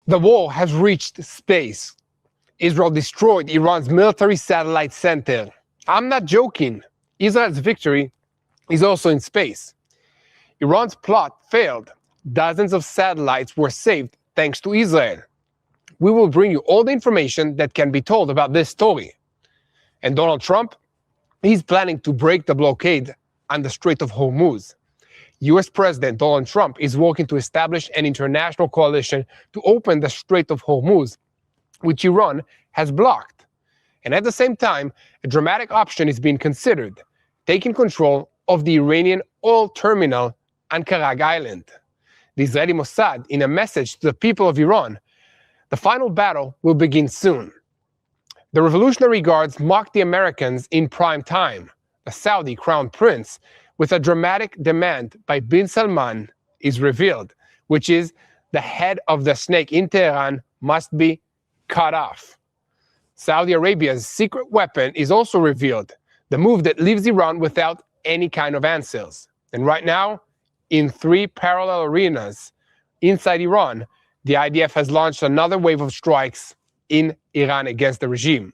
The war has reached space. Israel destroyed Iran's military satellite center. I'm not joking. Israel's victory is also in space. Iran's plot failed. Dozens of satellites were saved thanks to Israel. We will bring you all the information that can be told about this story. And Donald Trump, he's planning to break the blockade on the Strait of Hormuz. US President Donald Trump is working to establish an international coalition to open the Strait of Hormuz, which Iran has blocked. And at the same time, a dramatic option is being considered, taking control of the Iranian oil terminal on Karag Island. The Israeli Mossad, in a message to the people of Iran, the final battle will begin soon. The Revolutionary Guards mocked the Americans in prime time. The Saudi crown prince, with a dramatic demand by bin Salman, is revealed, which is the head of the snake in Tehran must be cut off. Saudi Arabia's secret weapon is also revealed, the move that leaves Iran without any kind of answers. And right now, in 3 parallel arenas inside Iran, the IDF has launched another wave of strikes in Iran against the regime.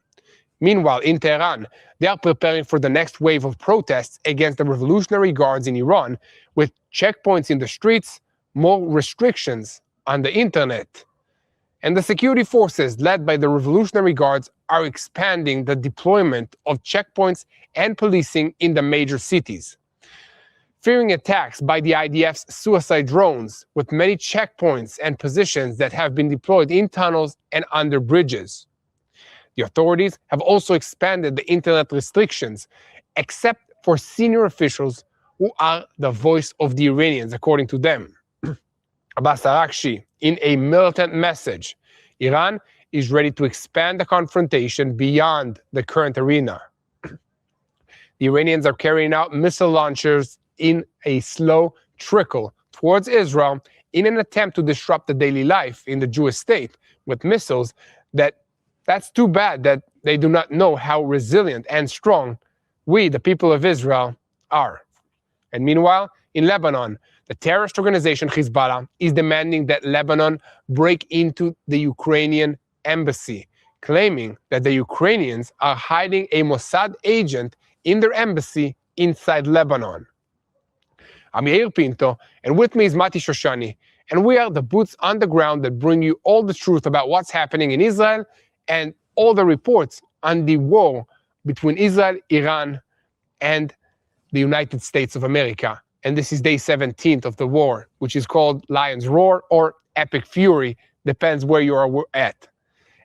Meanwhile, in Tehran, they are preparing for the next wave of protests against the Revolutionary Guards in Iran, with checkpoints in the streets, more restrictions on the internet. And the security forces led by the Revolutionary Guards are expanding the deployment of checkpoints and policing in the major cities. Fearing attacks by the IDF's suicide drones, with many checkpoints and positions that have been deployed in tunnels and under bridges. The authorities have also expanded the internet restrictions, except for senior officials who are the voice of the Iranians, according to them. Abbas Araghchi, in a militant message, Iran is ready to expand the confrontation beyond the current arena. The Iranians are carrying out missile launchers in a slow trickle towards Israel in an attempt to disrupt the daily life in the Jewish state with missiles that's too bad that they do not know how resilient and strong we, the people of Israel, are. And meanwhile, in Lebanon, the terrorist organization Hezbollah is demanding that Lebanon break into the Ukrainian embassy, claiming that the Ukrainians are hiding a Mossad agent in their embassy inside Lebanon. I'm Yair Pinto, and with me is Mati Shoshani, and we are the boots on the ground that bring you all the truth about what's happening in Israel and all the reports on the war between Israel, Iran, and the United States of America. And this is day 17th of the war, which is called Lion's Roar or Epic Fury, depends where you are at.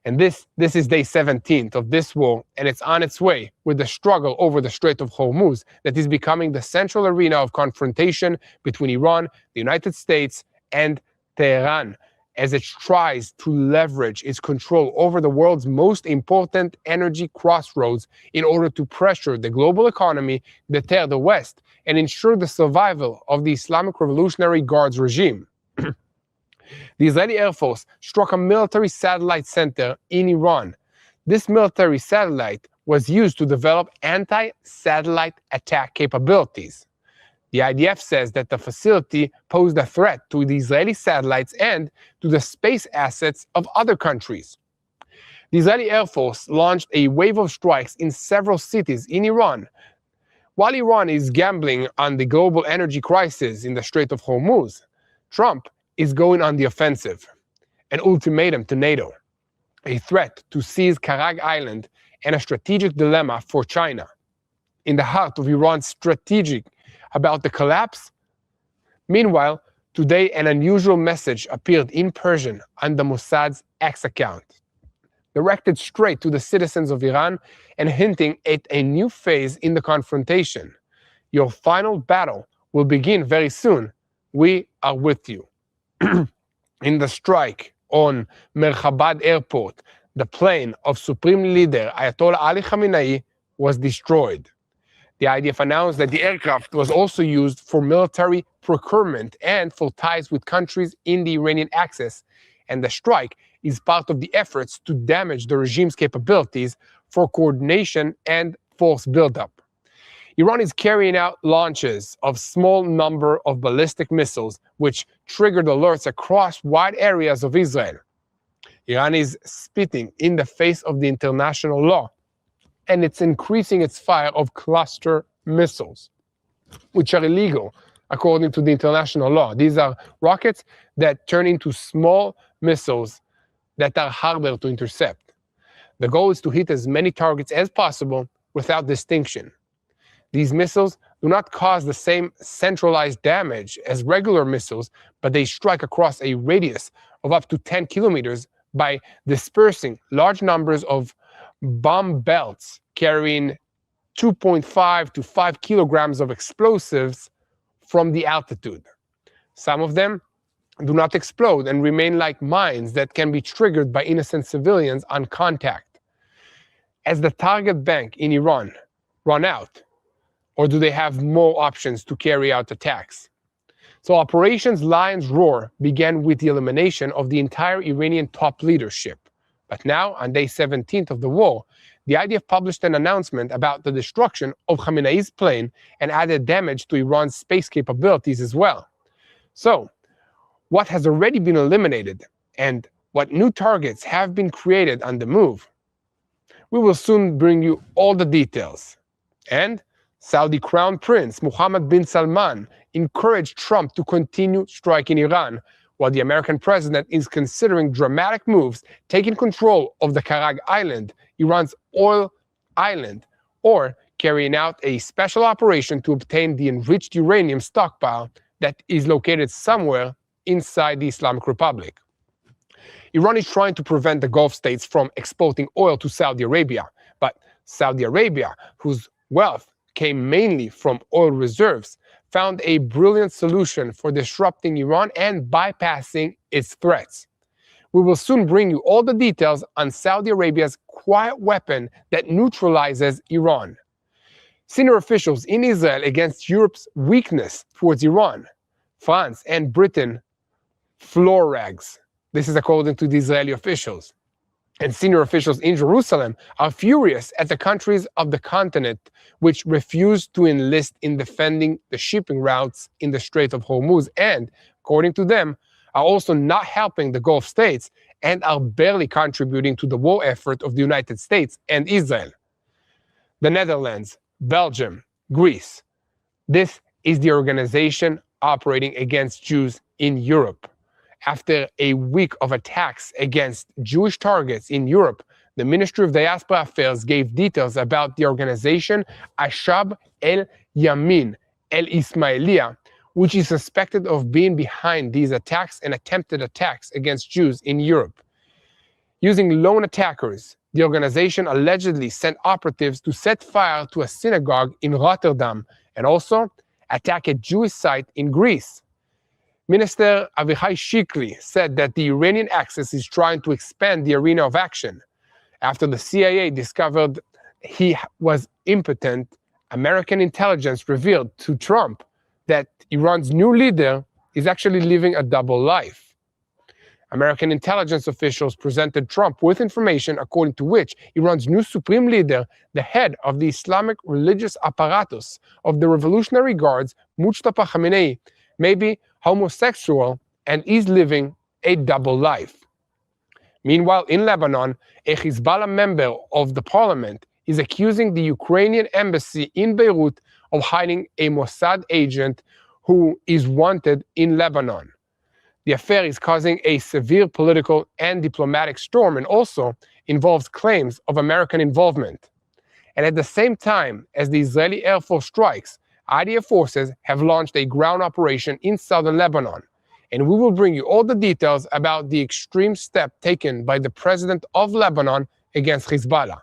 And this is day 17th of this war, and it's on its way with the struggle over the Strait of Hormuz that is becoming the central arena of confrontation between Iran, the United States, and Tehran, as it tries to leverage its control over the world's most important energy crossroads in order to pressure the global economy, deter the West, and ensure the survival of the Islamic Revolutionary Guards regime. The Israeli Air Force struck a military satellite center in Iran. This military satellite was used to develop anti-satellite attack capabilities. The IDF says that the facility posed a threat to the Israeli satellites and to the space assets of other countries. The Israeli Air Force launched a wave of strikes in several cities in Iran. While Iran is gambling on the global energy crisis in the Strait of Hormuz, Trump is going on the offensive. An ultimatum to NATO, a threat to seize Karag Island, and a strategic dilemma for China. In the heart of Iran's strategic about the collapse. Meanwhile, today an unusual message appeared in Persian on the Mossad's X account, directed straight to the citizens of Iran and hinting at a new phase in the confrontation. Your final battle will begin very soon. We are with you. In the strike on Merhabad Airport, the plane of Supreme Leader Ayatollah Ali Khamenei was destroyed. The IDF announced that the aircraft was also used for military procurement and for ties with countries in the Iranian axis, and the strike is part of the efforts to damage the regime's capabilities for coordination and force buildup. Iran is carrying out launches of small number of ballistic missiles, which triggered alerts across wide areas of Israel. Iran is spitting in the face of the international law, and it's increasing its fire of cluster missiles, which are illegal according to the international law. These are rockets that turn into small missiles that are harder to intercept. The goal is to hit as many targets as possible without distinction. These missiles do not cause the same centralized damage as regular missiles, but they strike across a radius of up to 10 kilometers by dispersing large numbers of bomb belts carrying 2.5 to 5 kilograms of explosives from the altitude. Some of them do not explode and remain like mines that can be triggered by innocent civilians on contact. As the target bank in Iran run out, or do they have more options to carry out attacks? So Operations Lion's Roar began with the elimination of the entire Iranian top leadership. But now, on day 17th of the war, the IDF published an announcement about the destruction of Khamenei's plane and added damage to Iran's space capabilities as well. So, what has already been eliminated and what new targets have been created on the move? We will soon bring you all the details. And Saudi Crown Prince Mohammed bin Salman encouraged Trump to continue striking Iran, while the American president is considering dramatic moves, taking control of the Karag Island, Iran's oil island, or carrying out a special operation to obtain the enriched uranium stockpile that is located somewhere inside the Islamic Republic. Iran is trying to prevent the Gulf states from exporting oil to Saudi Arabia, but Saudi Arabia, whose wealth came mainly from oil reserves, found a brilliant solution for disrupting Iran and bypassing its threats. We will soon bring you all the details on Saudi Arabia's quiet weapon that neutralizes Iran. Senior officials in Israel against Europe's weakness towards Iran. France and Britain floor rags. This is according to the Israeli officials. And senior officials in Jerusalem are furious at the countries of the continent which refuse to enlist in defending the shipping routes in the Strait of Hormuz and, according to them, are also not helping the Gulf states and are barely contributing to the war effort of the United States and Israel. The Netherlands, Belgium, Greece. This is the organization operating against Jews in Europe. After a week of attacks against Jewish targets in Europe, the Ministry of Diaspora Affairs gave details about the organization Ashab el-Yamin el-Ismailia, which is suspected of being behind these attacks and attempted attacks against Jews in Europe. Using lone attackers, the organization allegedly sent operatives to set fire to a synagogue in Rotterdam and also attack a Jewish site in Greece. Minister Avichai Shikli said that the Iranian Axis is trying to expand the arena of action. After the CIA discovered he was impotent, American intelligence revealed to Trump that Iran's new leader is actually living a double life. American intelligence officials presented Trump with information according to which Iran's new supreme leader, the head of the Islamic religious apparatus of the Revolutionary Guards, Mustafa Khamenei, may be homosexual and is living a double life. Meanwhile, in Lebanon, a Hezbollah member of the parliament is accusing the Ukrainian embassy in Beirut of hiding a Mossad agent who is wanted in Lebanon. The affair is causing a severe political and diplomatic storm and also involves claims of American involvement. And at the same time as the Israeli Air Force strikes, IDF forces have launched a ground operation in southern Lebanon, and we will bring you all the details about the extreme step taken by the president of Lebanon against Hezbollah.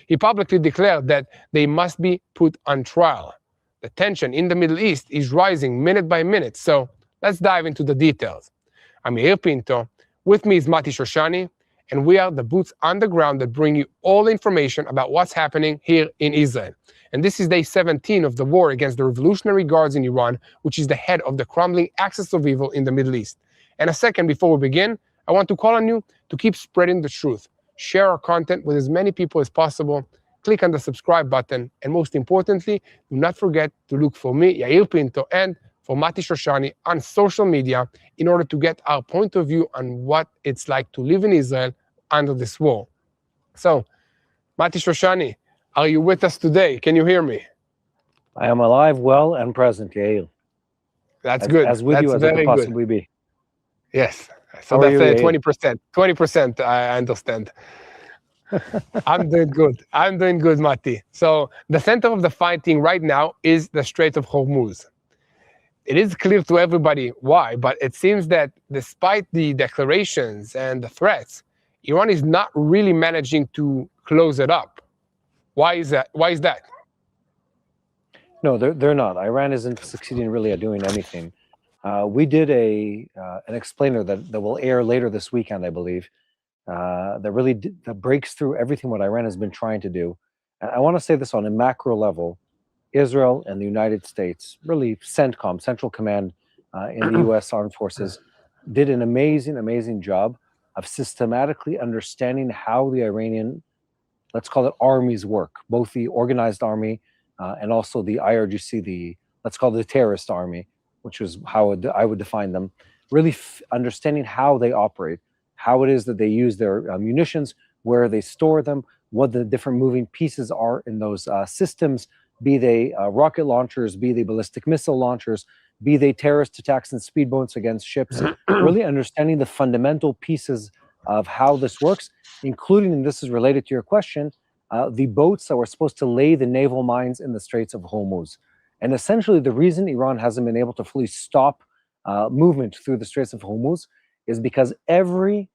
He publicly declared that they must be put on trial. The tension in the Middle East is rising minute by minute, so let's dive into the details. I'm Yair Pinto, with me is Mati Shoshani, and we are the boots on the ground that bring you all the information about what's happening here in Israel. And this is day 17 of the war against the Revolutionary Guards in Iran, which is the head of the crumbling axis of evil in the Middle East. And a second before we begin, I want to call on you to keep spreading the truth. Share our content with as many people as possible. Click on the subscribe button. And most importantly, do not forget to look for me, Yair Pinto, and for Mati Shoshani on social media in order to get our point of view on what it's like to live in Israel under this war. So, Mati Shoshani, are you with us today? Can you hear me? I am alive, well, and present, Yael. That's good. As with That's you as I very could good. possibly be. Yes. So How are that's you, Yael? 20%. 20%, I understand. I'm doing good. I'm doing good, Mati. So the center of the fighting right now is the Strait of Hormuz. It is clear to everybody why, but it seems that despite the declarations and the threats, Iran is not really managing to close it up. Why is that? Why is that? No, they're not. Iran isn't succeeding really at doing anything. We did an explainer that will air later this weekend, I believe, that really that breaks through everything what Iran has been trying to do. And I want to say this on a macro level. Israel and the United States, really CENTCOM, Central Command in the U.S. Armed Forces, did an amazing job of systematically understanding how the Iranian, let's call it armies work, both the organized army and also the IRGC, let's call it the terrorist army, which is how I would define them, really understanding how they operate, how it is that they use their munitions, where they store them, what the different moving pieces are in those systems, be they rocket launchers, be they ballistic missile launchers, be they terrorist attacks and speedboats against ships, really understanding the fundamental pieces of how this works, including, and this is related to your question, the boats that were supposed to lay the naval mines in the Straits of Hormuz. And essentially, the reason Iran hasn't been able to fully stop movement through the Straits of Hormuz is because every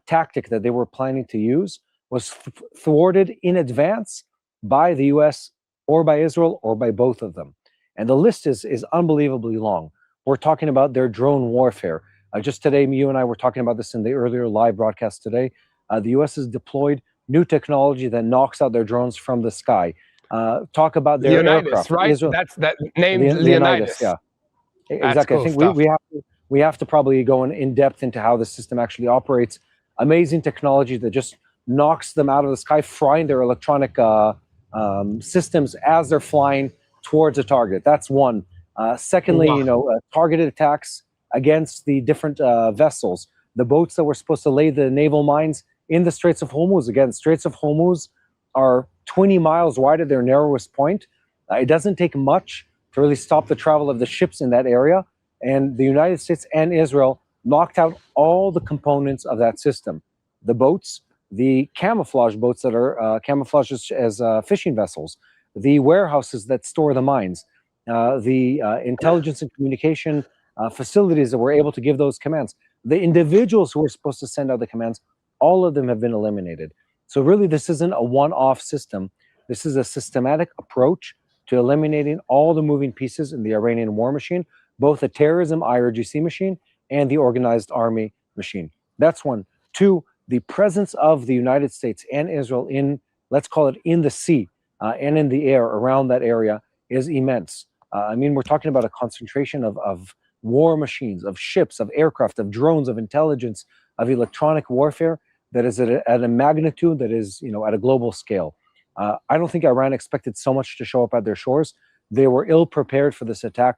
tactic that they were planning to use was thwarted in advance by the US or by Israel or by both of them. And the list is unbelievably long. We're talking about their drone warfare. Just today, you and I were talking about this in the earlier live broadcast today. The US has deployed new technology that knocks out their drones from the sky. Talk about their Leonidas, aircraft. right? Israel, That's that named Leonidas. yeah. That's Exactly. cool I think stuff. we have to probably go in depth into how the system actually operates. Amazing technology that just knocks them out of the sky, frying their electronic systems as they're flying towards a target. That's one. Secondly, Wow. targeted attacks against the different vessels, the boats that were supposed to lay the naval mines in the Straits of Hormuz. Again, Straits of Hormuz are 20 miles wide at their narrowest point. It doesn't take much to really stop the travel of the ships in that area. And the United States and Israel knocked out all the components of that system. The boats, the camouflage boats that are camouflaged as fishing vessels, the warehouses that store the mines, the intelligence and communication facilities that were able to give those commands, the individuals who were supposed to send out the commands, all of them have been eliminated. So really, this isn't a one-off system. This is a systematic approach to eliminating all the moving pieces in the Iranian war machine, both the terrorism IRGC machine and the organized army machine. That's one. Two, the presence of the United States and Israel in, let's call it in the sea and in the air around that area is immense. I mean, we're talking about a concentration of war machines, of ships, of aircraft, of drones, of intelligence, of electronic warfare that is at a magnitude that is, at a global scale. I don't think Iran expected so much to show up at their shores. They were ill prepared for this attack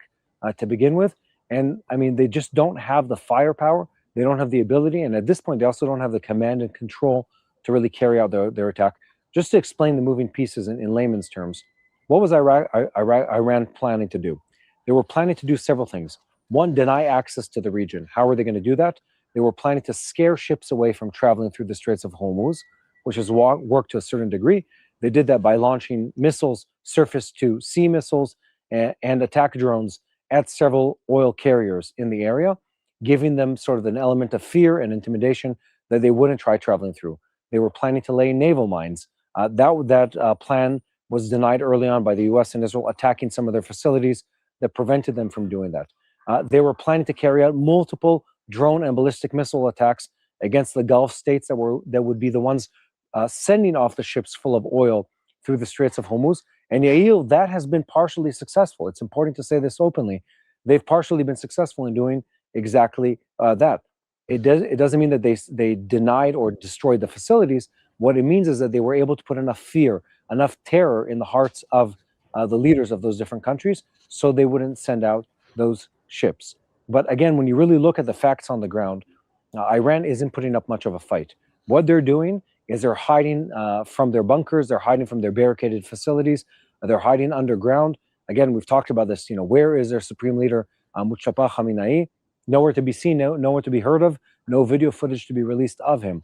to begin with. And I mean, they just don't have the firepower. They don't have the ability. And at this point, they also don't have the command and control to really carry out their attack. Just to explain the moving pieces in layman's terms, what was Iran planning to do? They were planning to do several things. One, deny access to the region. How are they going to do that? They were planning to scare ships away from traveling through the Straits of Hormuz, which has worked to a certain degree. They did that by launching missiles, surface-to-sea missiles, and attack drones at several oil carriers in the area, giving them sort of an element of fear and intimidation that they wouldn't try traveling through. They were planning to lay naval mines. That plan was denied early on by the US and Israel attacking some of their facilities that prevented them from doing that. They were planning to carry out multiple drone and ballistic missile attacks against the Gulf states that would be the ones sending off the ships full of oil through the Straits of Hormuz. And Yael, that has been partially successful. It's important to say this openly. They've partially been successful in doing exactly that. It doesn't mean that they denied or destroyed the facilities. What it means is that they were able to put enough fear, enough terror in the hearts of the leaders of those different countries, so they wouldn't send out those ships. But again, when you really look at the facts on the ground, Iran isn't putting up much of a fight. What they're doing is they're hiding from their bunkers, they're hiding from their barricaded facilities, they're hiding underground. Again, we've talked about this. Where is their supreme leader, Mustafa Khamenei? Nowhere to be seen, nowhere to be heard of, no video footage to be released of him.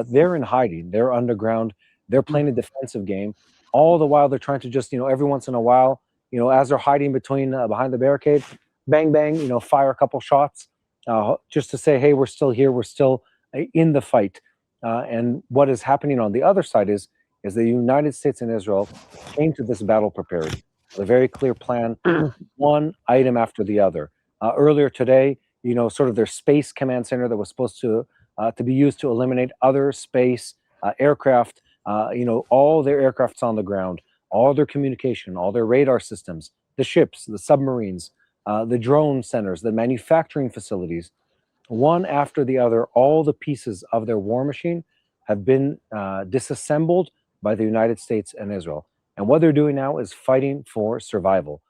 They're in hiding, they're underground, they're playing a defensive game. All the while, they're trying to just, every once in a while, as they're hiding behind the barricade, bang, bang, fire a couple shots, just to say, hey, we're still here, we're still in the fight. And what is happening on the other side is the United States and Israel came to this battle prepared with a very clear plan, one item after the other. Earlier today, sort of their space command center that was supposed to be used to eliminate other space aircraft, all their aircrafts on the ground, all their communication, all their radar systems, the ships, the submarines, the drone centers, the manufacturing facilities, one after the other, all the pieces of their war machine have been disassembled by the United States and Israel. And what they're doing now is fighting for survival,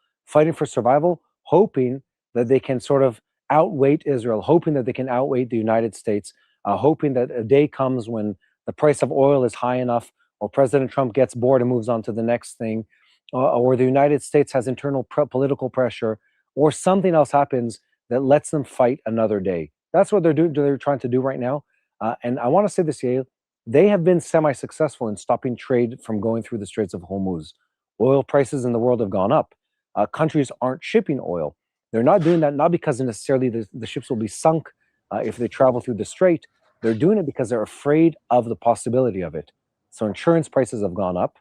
hoping that they can sort of outweight Israel, hoping that they can outweight the United States, hoping that a day comes when the price of oil is high enough, or President Trump gets bored and moves on to the next thing, or the United States has internal political pressure, or something else happens that lets them fight another day. That's what they're trying to do right now. And I want to say this, Yael, they have been semi-successful in stopping trade from going through the Straits of Hormuz. Oil prices in the world have gone up. Countries aren't shipping oil. They're not doing that not because necessarily the ships will be sunk if they travel through the strait. They're doing it because they're afraid of the possibility of it. So insurance prices have gone up.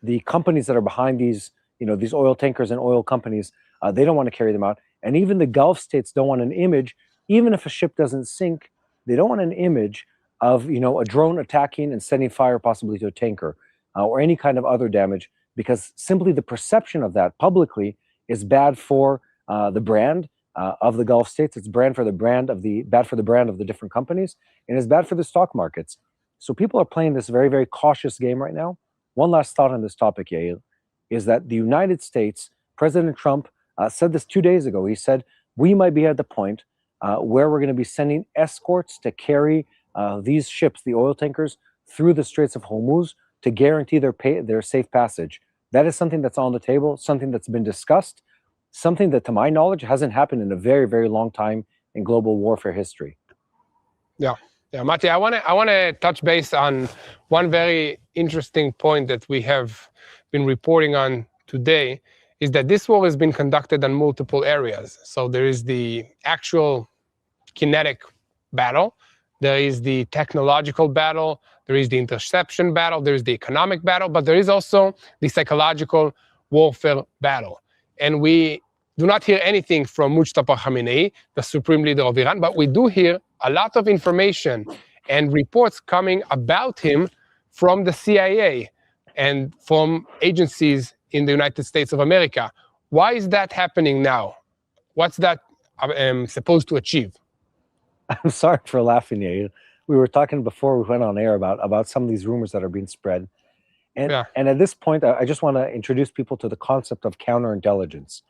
The companies that are behind these oil tankers and oil companies, they don't want to carry them out. And even the Gulf states don't want an image. Even if a ship doesn't sink, they don't want an image of a drone attacking and setting fire possibly to a tanker or any kind of other damage, because simply the perception of that publicly is bad for the brand of the Gulf states. It's bad for the brand of the different companies, and it's bad for the stock markets. So people are playing this very, very cautious game right now. One last thought on this topic, Yael, is that the United States, President Trump said this 2 days ago. He said, we might be at the point where we're going to be sending escorts to carry these ships, the oil tankers, through the Straits of Hormuz to guarantee their safe passage. That is something that's on the table, something that's been discussed, something that, to my knowledge, hasn't happened in a very, very long time in global warfare history. Yeah, Mati, I want to touch base on one very interesting point that we have been reporting on today, is that this war has been conducted on multiple areas. So there is the actual kinetic battle, there is the technological battle, there is the interception battle, there is the economic battle, but there is also the psychological warfare battle. And we do not hear anything from Mustafa Khamenei, the supreme leader of Iran, but we do hear a lot of information and reports coming about him from the CIA and from agencies in the United States of America. Why is that happening now? What's that supposed to achieve? I'm sorry for laughing, Yael. We were talking before we went on air about some of these rumors that are being spread. And at this point, I just want to introduce people to the concept of counterintelligence.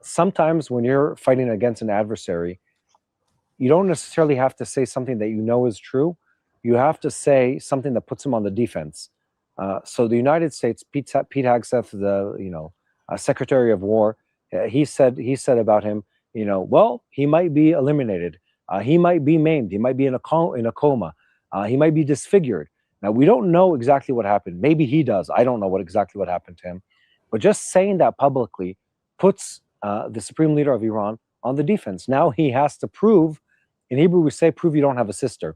Sometimes when you're fighting against an adversary, you don't necessarily have to say something that you know is true. You have to say something that puts him on the defense. So the United States, Pete Hegseth, the Secretary of War, he said about him, well, he might be eliminated. He might be maimed. He might be in a coma. He might be disfigured. Now, we don't know exactly what happened. Maybe he does. I don't know exactly what happened to him. But just saying that publicly puts the supreme leader of Iran on the defense. Now he has to prove, in Hebrew we say, prove you don't have a sister.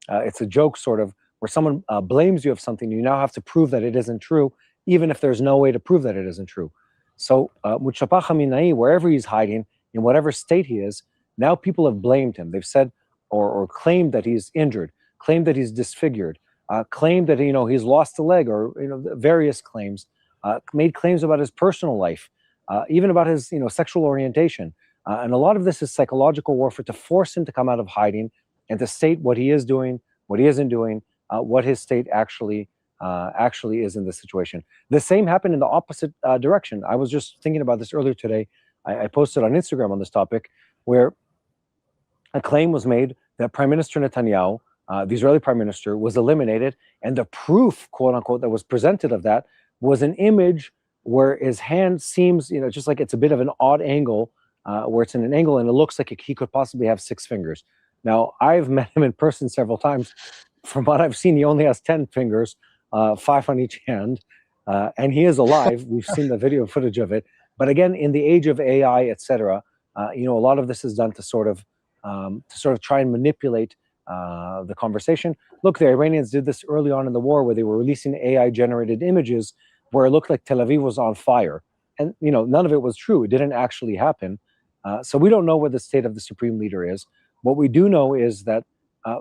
It's a joke sort of, where someone blames you of something. You now have to prove that it isn't true, even if there's no way to prove that it isn't true. So Mustafa Khamenei, wherever he's hiding, in whatever state he is, now people have blamed him. They've said or claimed that he's injured, claimed that he's disfigured, claimed that he's lost a leg, or various claims, made claims about his personal life, even about his sexual orientation. And a lot of this is psychological warfare to force him to come out of hiding and to state what he is doing, what he isn't doing, what his state actually is in this situation. The same happened in the opposite direction. I was just thinking about this earlier today. I posted on Instagram on this topic, where a claim was made that Prime Minister Netanyahu the Israeli prime minister, was eliminated. And the proof, quote unquote, that was presented of that was an image where his hand seems, just like it's a bit of an odd angle, where it's in an angle and it looks like he could possibly have 6 fingers. Now, I've met him in person several times. From what I've seen, he only has 10 fingers, 5 on each hand, and he is alive. We've seen the video footage of it. But again, in the age of AI, etc., a lot of this is done to sort of try and manipulate the conversation. Look, the Iranians did this early on in the war, where they were releasing AI-generated images where it looked like Tel Aviv was on fire, and none of it was true. It didn't actually happen. So we don't know what the state of the supreme leader is. What we do know is that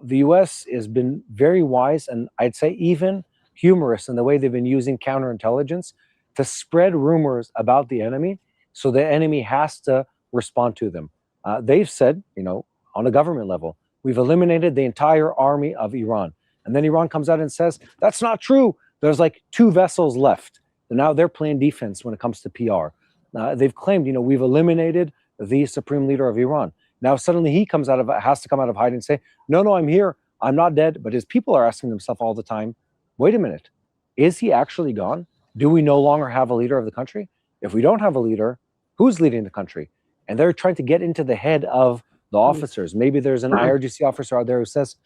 the U.S. has been very wise, and I'd say even humorous, in the way they've been using counterintelligence to spread rumors about the enemy, so the enemy has to respond to them. They've said, on a government level, we've eliminated the entire army of Iran. And then Iran comes out and says, that's not true. There's like 2 vessels left. And now they're playing defense when it comes to PR. They've claimed, we've eliminated the supreme leader of Iran. Now suddenly he has to come out of hiding and say, no, I'm here. I'm not dead. But his people are asking themselves all the time, wait a minute, is he actually gone? Do we no longer have a leader of the country? If we don't have a leader, who's leading the country? And they're trying to get into the head of the officers. Maybe there's an IRGC officer out there who says,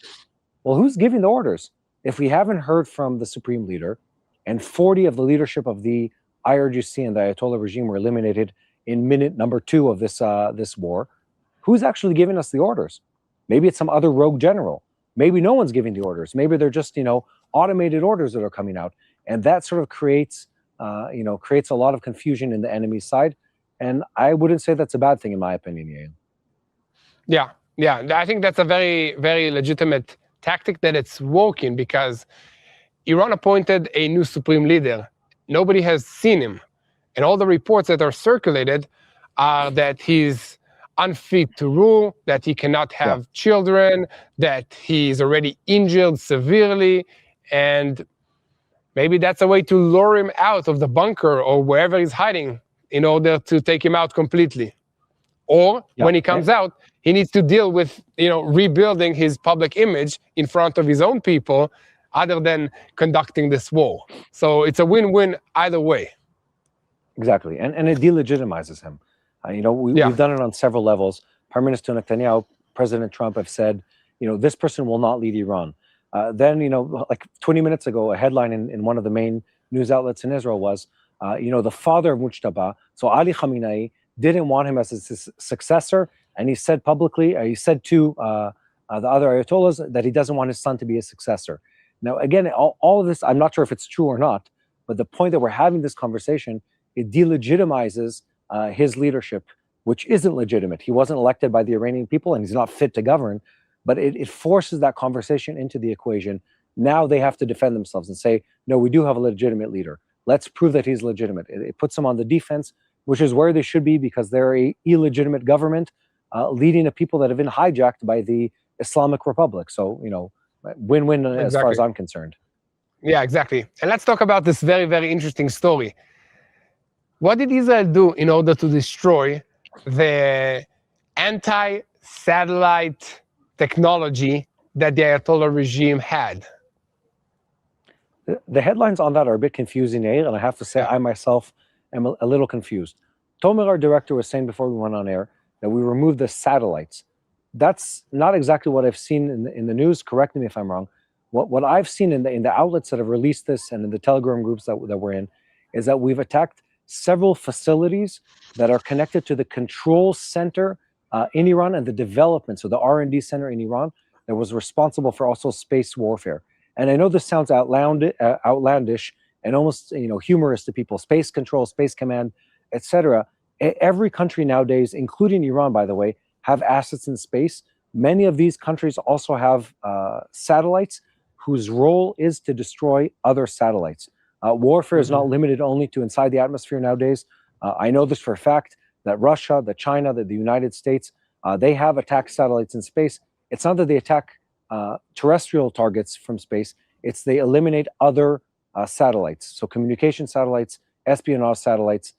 well, who's giving the orders? If we haven't heard from the supreme leader, and 40 of the leadership of the IRGC and the Ayatollah regime were eliminated in minute number 2 of this war, who's actually giving us the orders? Maybe it's some other rogue general. Maybe no one's giving the orders. Maybe they're just, automated orders that are coming out. And that sort of creates a lot of confusion in the enemy's side. And I wouldn't say that's a bad thing, in my opinion, Yael. Yeah. I think that's a very, very legitimate tactic that it's working, because Iran appointed a new supreme leader. Nobody has seen him. And all the reports that are circulated are that he's unfit to rule, that he cannot have children, that he's already injured severely. And maybe that's a way to lure him out of the bunker or wherever he's hiding in order to take him out completely. Or when he comes out, he needs to deal with, rebuilding his public image in front of his own people, other than conducting this war. So it's a win-win either way. Exactly, and it delegitimizes him. We've done it on several levels. Prime Minister Netanyahu, President Trump have said, this person will not lead Iran. Then, like 20 minutes ago, a headline in one of the main news outlets in Israel was, the father of Mujtaba, so Ali Khamenei, didn't want him as his successor, and he said publicly, he said to the other Ayatollahs that he doesn't want his son to be his successor. Now, again, all of this, I'm not sure if it's true or not, but the point that we're having this conversation, it delegitimizes his leadership, which isn't legitimate. He wasn't elected by the Iranian people, and he's not fit to govern, but it forces that conversation into the equation. Now they have to defend themselves and say, no, we do have a legitimate leader. Let's prove that he's legitimate. It puts them on the defense, which is where they should be, because they're an illegitimate government leading a people that have been hijacked by the Islamic Republic. So, win-win as far as I'm concerned. Yeah, exactly. And let's talk about this very, very interesting story. What did Israel do in order to destroy the anti-satellite technology that the Ayatollah regime had? The headlines on that are a bit confusing, and I have to say I myself am a little confused. Tomer, our director, was saying before we went on air that we removed the satellites. That's not exactly what I've seen in the news. Correct me if I'm wrong. What I've seen in the outlets that have released this and in the Telegram groups that we're in is that we've attacked several facilities that are connected to the control center in Iran and the development, so the R&D center in Iran that was responsible for also space warfare. And I know this sounds outlandish and almost humorous to people. Space control, space command, etc. Every country nowadays, including Iran, by the way, have assets in space. Many of these countries also have satellites whose role is to destroy other satellites. Warfare is not limited only to inside the atmosphere nowadays. I know this for a fact, that Russia, that China, that the United States, they have attacked satellites in space. It's not that they attack terrestrial targets from space, it's they eliminate other satellites. So communication satellites, espionage satellites,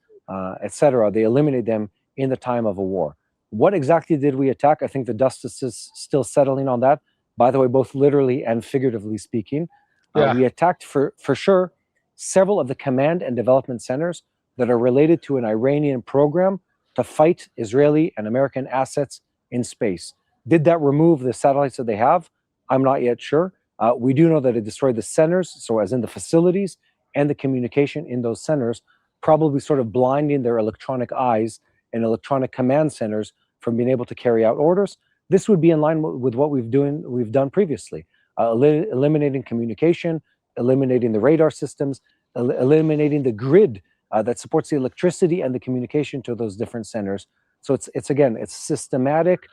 etc. They eliminate them in the time of a war. What exactly did we attack? I think the dust is still settling on that. by the way, both literally and figuratively speaking. We attacked for sure several of the command and development centers that are related to an Iranian program to fight Israeli and American assets in space. Did that remove the satellites that they have? I'm not yet sure. We do know that it destroyed the centers, so as in the facilities and the communication in those centers, probably sort of blinding their electronic eyes and electronic command centers from being able to carry out orders. This would be in line with what we've done previously, eliminating communication, eliminating the radar systems, eliminating the grid that supports the electricity and the communication to those different centers. So it's systematic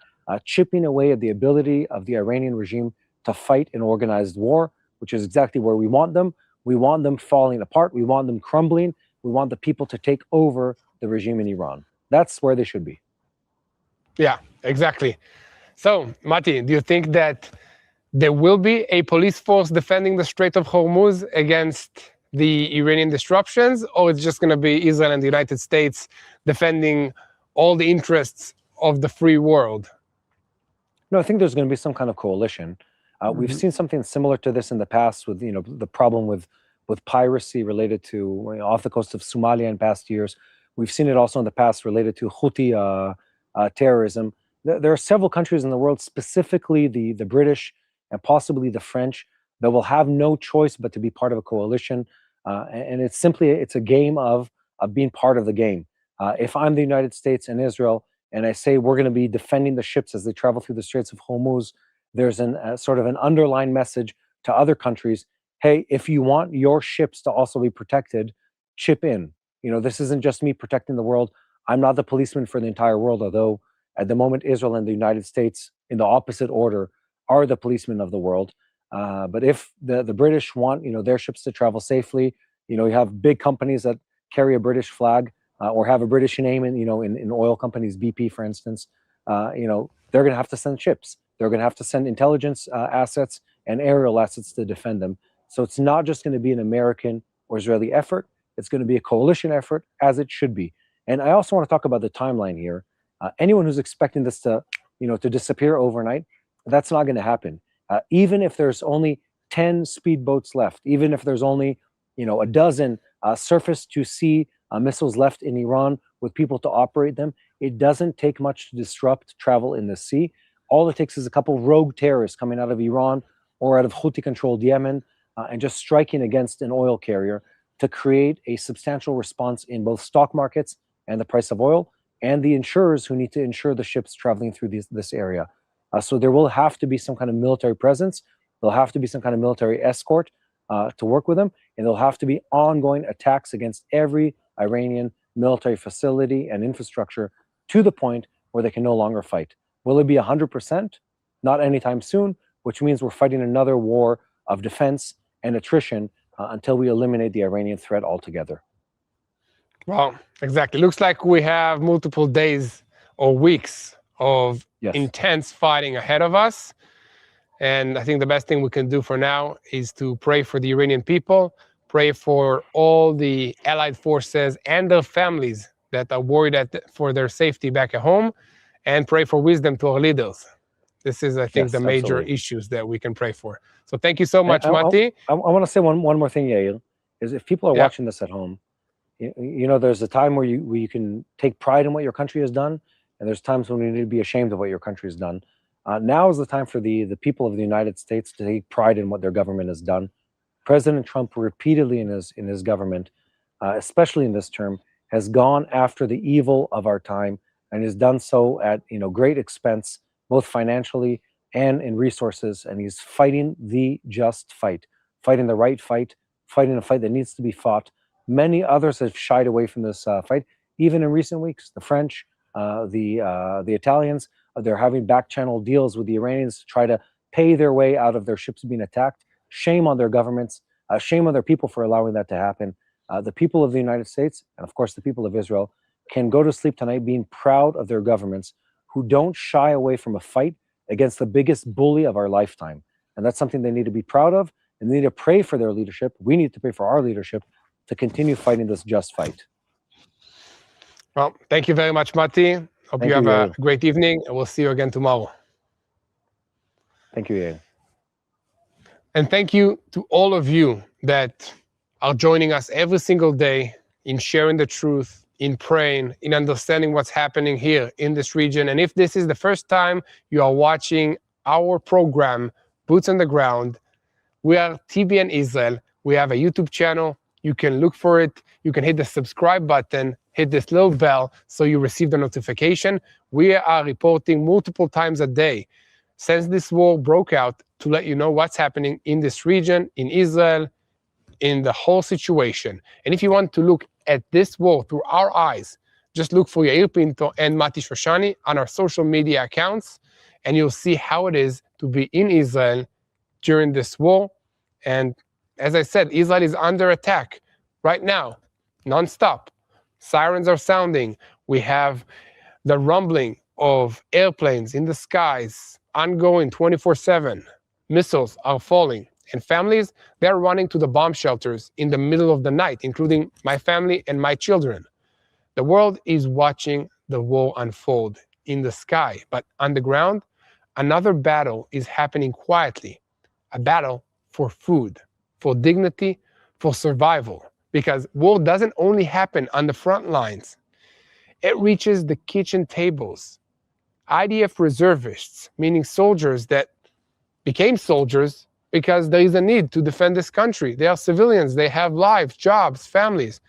chipping away at the ability of the Iranian regime to fight an organized war, which is exactly where we want them. We want them falling apart. We want them crumbling. We want the people to take over the regime in Iran. That's where they should be. Yeah, exactly. So, Mati, do you think that there will be a police force defending the Strait of Hormuz against the Iranian disruptions, or it's just going to be Israel and the United States defending all the interests of the free world? No, I think there's going to be some kind of coalition. We've seen something similar to this in the past with the problem with piracy related to off the coast of Somalia in past years. We've seen it also in the past related to Houthi terrorism. There are several countries in the world, specifically the British and possibly the French, that will have no choice but to be part of a coalition. And it's a game of being part of the game. If I'm the United States and Israel, and I say we're going to be defending the ships as they travel through the Straits of Hormuz, there's sort of an underlying message to other countries: hey, if you want your ships to also be protected, chip in. This isn't just me protecting the world. I'm not the policeman for the entire world, although at the moment Israel and the United States, in the opposite order, are the policemen of the world. But if the British want their ships to travel safely, you have big companies that carry a British flag or have a British name in oil companies, BP for instance. They're going to have to send ships. They're going to have to send intelligence assets and aerial assets to defend them. So it's not just going to be an American or Israeli effort. It's going to be a coalition effort, as it should be. And I also want to talk about the timeline here. Anyone who's expecting this to disappear overnight, that's not going to happen. Even if there's only 10 speedboats left, even if there's only a dozen surface to sea missiles left in Iran with people to operate them, it doesn't take much to disrupt travel in the sea. All it takes is a couple rogue terrorists coming out of Iran or out of Houthi-controlled Yemen and just striking against an oil carrier to create a substantial response in both stock markets and the price of oil, and the insurers who need to insure the ships traveling through this area. So there will have to be some kind of military presence. There'll have to be some kind of military escort to work with them, and there'll have to be ongoing attacks against every Iranian military facility and infrastructure to the point where they can no longer fight. Will it be 100%? Not anytime soon, which means we're fighting another war of defense and attrition until we eliminate the Iranian threat altogether. Well, exactly. Looks like we have multiple days or weeks of intense fighting ahead of us. And I think the best thing we can do for now is to pray for the Iranian people, pray for all the allied forces and their families that are worried for their safety back at home, and pray for wisdom to our leaders. This is, I think, the major issues that we can pray for. So thank you so much, Mati. I want to say one more thing, Yael, is if people are watching this at home, there's a time where you can take pride in what your country has done, and there's times when you need to be ashamed of what your country has done. Now is the time for the people of the United States to take pride in what their government has done. President Trump repeatedly in his government, especially in this term, has gone after the evil of our time and has done so at great expense, both financially and in resources. And he's fighting the just fight, fighting the right fight, fighting a fight that needs to be fought. Many others have shied away from this fight, even in recent weeks. The French, the Italians, they're having back-channel deals with the Iranians to try to pay their way out of their ships being attacked. Shame on their governments, shame on their people for allowing that to happen. The people of the United States, and of course the people of Israel, can go to sleep tonight being proud of their governments who don't shy away from a fight against the biggest bully of our lifetime. And that's something they need to be proud of, and they need to pray for their leadership. We need to pray for our leadership to continue fighting this just fight. Well, thank you very much, Mati. Hope you have a great evening, and we'll see you again tomorrow. Thank you, Yael. And thank you to all of you that are joining us every single day in sharing the truth, in praying, in understanding what's happening here in this region. And if this is the first time you are watching our program, Boots on the Ground, we are TBN Israel. We have a YouTube channel. You can look for it. You can hit the subscribe button, hit this little bell so you receive the notification. We are reporting multiple times a day since this war broke out to let you know what's happening in this region, in Israel, in the whole situation. And if you want to look at this war through our eyes, just look for Yair Pinto and Mati Shoshani on our social media accounts, and you'll see how it is to be in Israel during this war. And as I said, Israel is under attack right now, nonstop. Sirens are sounding. We have the rumbling of airplanes in the skies, ongoing 24/7. Missiles are falling. And families, they're running to the bomb shelters in the middle of the night, including my family and my children. The world is watching the war unfold in the sky, but on the ground, another battle is happening quietly. A battle for food, for dignity, for survival. Because war doesn't only happen on the front lines. It reaches the kitchen tables. IDF reservists, meaning soldiers that became soldiers because there is a need to defend this country. They are civilians. They have lives, jobs, families.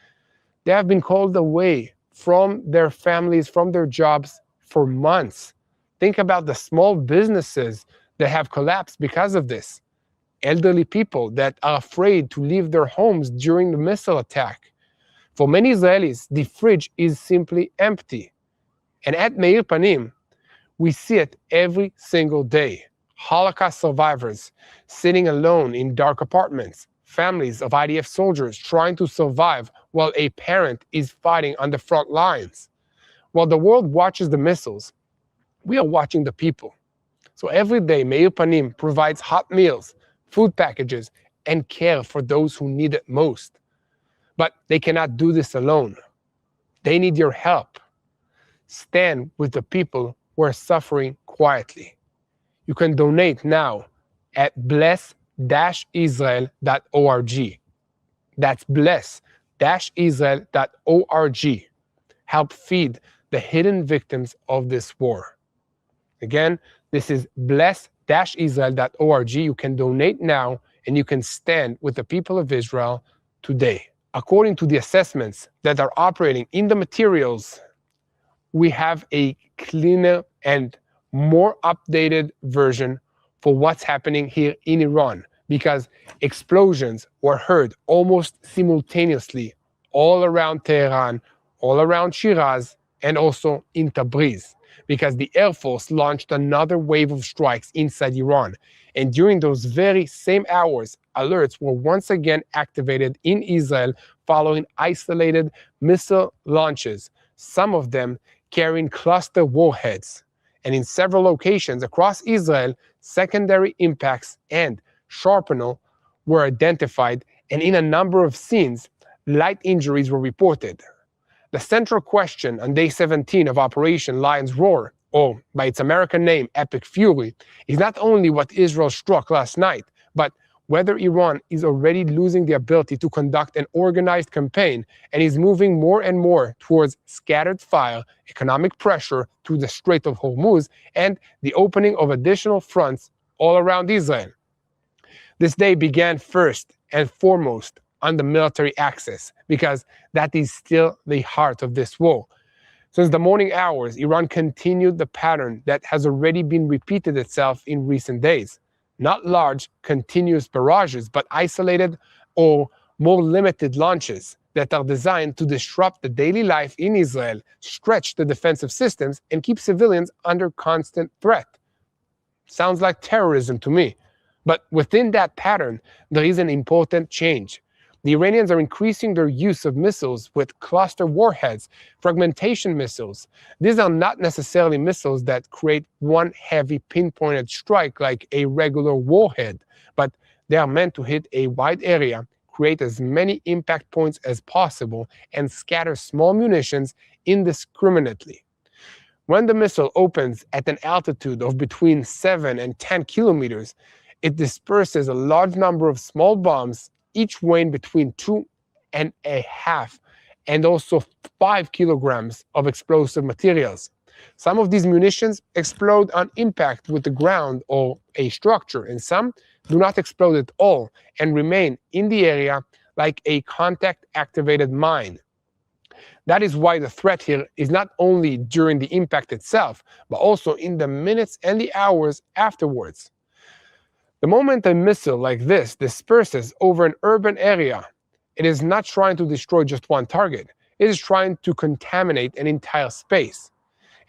They have been called away from their families, from their jobs for months. Think about the small businesses that have collapsed because of this. Elderly people that are afraid to leave their homes during the missile attack. For many Israelis, the fridge is simply empty. And at Meir Panim, we see it every single day. Holocaust survivors sitting alone in dark apartments, families of IDF soldiers trying to survive while a parent is fighting on the front lines. While the world watches the missiles, we are watching the people. So every day, Meir Panim provides hot meals, food packages, and care for those who need it most. But they cannot do this alone. They need your help. Stand with the people who are suffering quietly. You can donate now at bless-israel.org. That's bless-israel.org. Help feed the hidden victims of this war. Again, this is bless-israel.org. You can donate now, and you can stand with the people of Israel today. According to the assessments that are operating in the materials, we have a cleaner and more updated version for what's happening here in Iran, because explosions were heard almost simultaneously all around Tehran, all around Shiraz, and also in Tabriz, because the Air Force launched another wave of strikes inside Iran. And during those very same hours, alerts were once again activated in Israel following isolated missile launches, some of them carrying cluster warheads. And in several locations across Israel, secondary impacts and shrapnel were identified, and in a number of scenes, light injuries were reported. The central question on day 17 of Operation Lion's Roar, or by its American name, Epic Fury, is not only what Israel struck last night, but whether Iran is already losing the ability to conduct an organized campaign and is moving more and more towards scattered fire, economic pressure through the Strait of Hormuz, and the opening of additional fronts all around Israel. This day began first and foremost on the military axis, because that is still the heart of this war. Since the morning hours, Iran continued the pattern that has already been repeated itself in recent days. Not large, continuous barrages, but isolated or more limited launches that are designed to disrupt the daily life in Israel, stretch the defensive systems, and keep civilians under constant threat. Sounds like terrorism to me. But within that pattern, there is an important change. The Iranians are increasing their use of missiles with cluster warheads, fragmentation missiles. These are not necessarily missiles that create one heavy pinpointed strike like a regular warhead, but they are meant to hit a wide area, create as many impact points as possible, and scatter small munitions indiscriminately. When the missile opens at an altitude of between 7 and 10 kilometers, it disperses a large number of small bombs, each weighing between 2.5 and also 5 kilograms of explosive materials. Some of these munitions explode on impact with the ground or a structure, and some do not explode at all and remain in the area like a contact-activated mine. That is why the threat here is not only during the impact itself, but also in the minutes and the hours afterwards. The moment a missile like this disperses over an urban area, it is not trying to destroy just one target. It is trying to contaminate an entire space.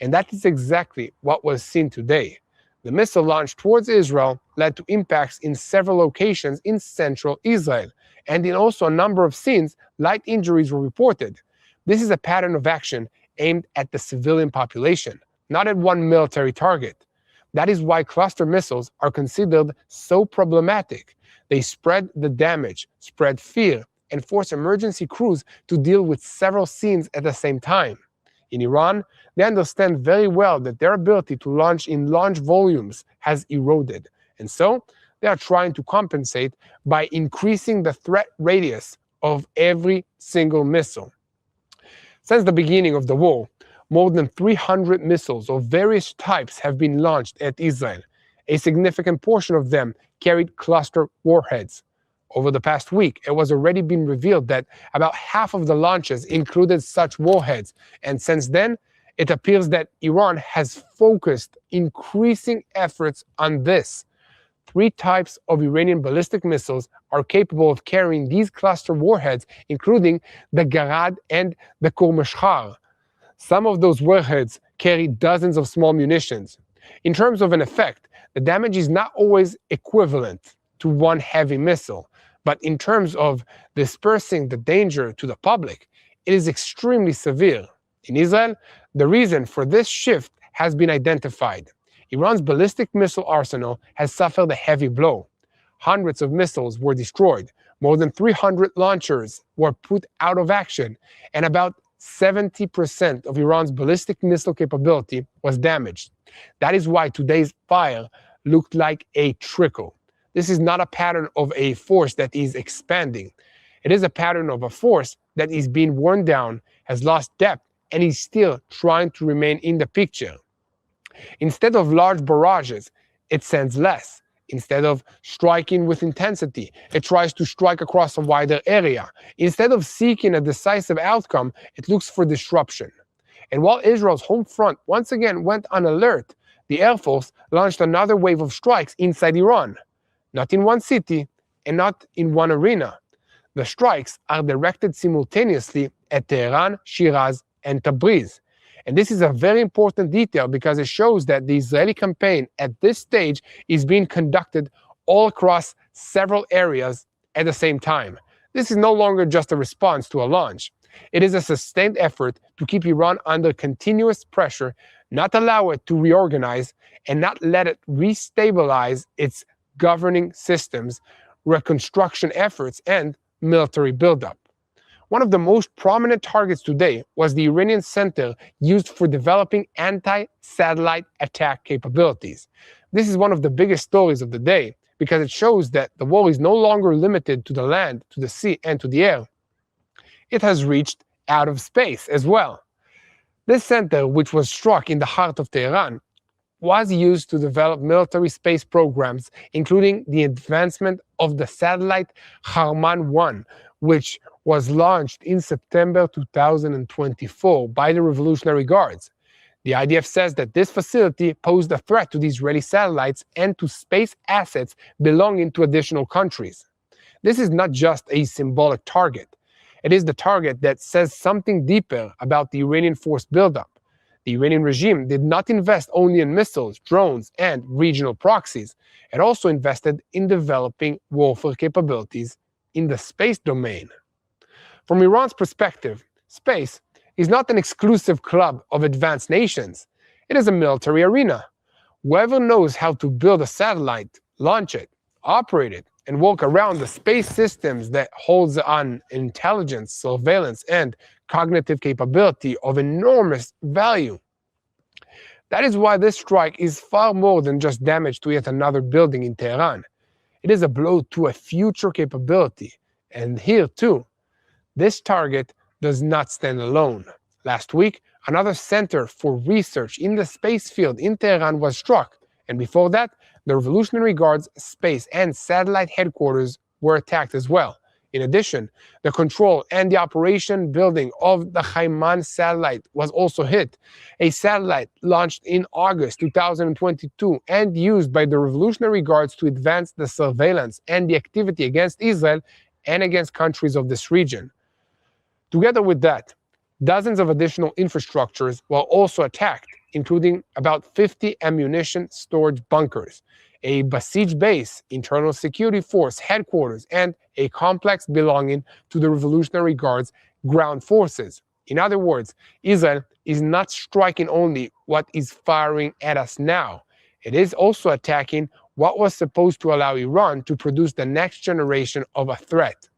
And that is exactly what was seen today. The missile launch towards Israel led to impacts in several locations in central Israel, and in also a number of scenes, light injuries were reported. This is a pattern of action aimed at the civilian population, not at one military target. That is why cluster missiles are considered so problematic. They spread the damage, spread fear, and force emergency crews to deal with several scenes at the same time. In Iran, they understand very well that their ability to launch in large volumes has eroded, and so they are trying to compensate by increasing the threat radius of every single missile. Since the beginning of the war, more than 300 missiles of various types have been launched at Israel. A significant portion of them carried cluster warheads. Over the past week, it was already been revealed that about half of the launches included such warheads, and since then, it appears that Iran has focused increasing efforts on this. 3 types of Iranian ballistic missiles are capable of carrying these cluster warheads, including the Garad and the Khormeshkhar. Some of those warheads carry dozens of small munitions. In terms of an effect, the damage is not always equivalent to one heavy missile, but in terms of dispersing the danger to the public, it is extremely severe. In Israel, the reason for this shift has been identified. Iran's ballistic missile arsenal has suffered a heavy blow. Hundreds of missiles were destroyed, more than 300 launchers were put out of action, and about 70% of Iran's ballistic missile capability was damaged. That is why today's fire looked like a trickle. This is not a pattern of a force that is expanding. It is a pattern of a force that is being worn down, has lost depth, and is still trying to remain in the picture. Instead of large barrages, it sends less. Instead of striking with intensity, it tries to strike across a wider area. Instead of seeking a decisive outcome, it looks for disruption. And while Israel's home front once again went on alert, the Air Force launched another wave of strikes inside Iran. Not in one city and not in one arena. The strikes are directed simultaneously at Tehran, Shiraz, and Tabriz. And this is a very important detail because it shows that the Israeli campaign at this stage is being conducted all across several areas at the same time. This is no longer just a response to a launch. It is a sustained effort to keep Iran under continuous pressure, not allow it to reorganize, and not let it restabilize its governing systems, reconstruction efforts, and military buildup. One of the most prominent targets today was the Iranian center used for developing anti-satellite attack capabilities. This is one of the biggest stories of the day because it shows that the war is no longer limited to the land, to the sea, and to the air. It has reached out of space as well. This center, which was struck in the heart of Tehran, was used to develop military space programs, including the advancement of the satellite Khamenei, which was launched in September 2024 by the Revolutionary Guards. The IDF says that this facility posed a threat to the Israeli satellites and to space assets belonging to additional countries. This is not just a symbolic target. It is the target that says something deeper about the Iranian force buildup. The Iranian regime did not invest only in missiles, drones, and regional proxies. It also invested in developing warfare capabilities in the space domain. From Iran's perspective, space is not an exclusive club of advanced nations. It is a military arena. Whoever knows how to build a satellite, launch it, operate it, and work around the space systems that holds on intelligence, surveillance, and cognitive capability of enormous value. That is why this strike is far more than just damage to yet another building in Tehran. It is a blow to a future capability. And here too, this target does not stand alone. Last week, another center for research in the space field in Tehran was struck, and before that, the Revolutionary Guard's space and satellite headquarters were attacked as well. In addition, the control and the operation building of the Khamenei satellite was also hit, a satellite launched in August 2022 and used by the Revolutionary Guards to advance the surveillance and the activity against Israel and against countries of this region. Together with that, dozens of additional infrastructures were also attacked, including about 50 ammunition storage bunkers, a besieged base, internal security force headquarters, and a complex belonging to the Revolutionary Guard's ground forces. In other words, Israel is not striking only what is firing at us now. It is also attacking what was supposed to allow Iran to produce the next generation of a threat.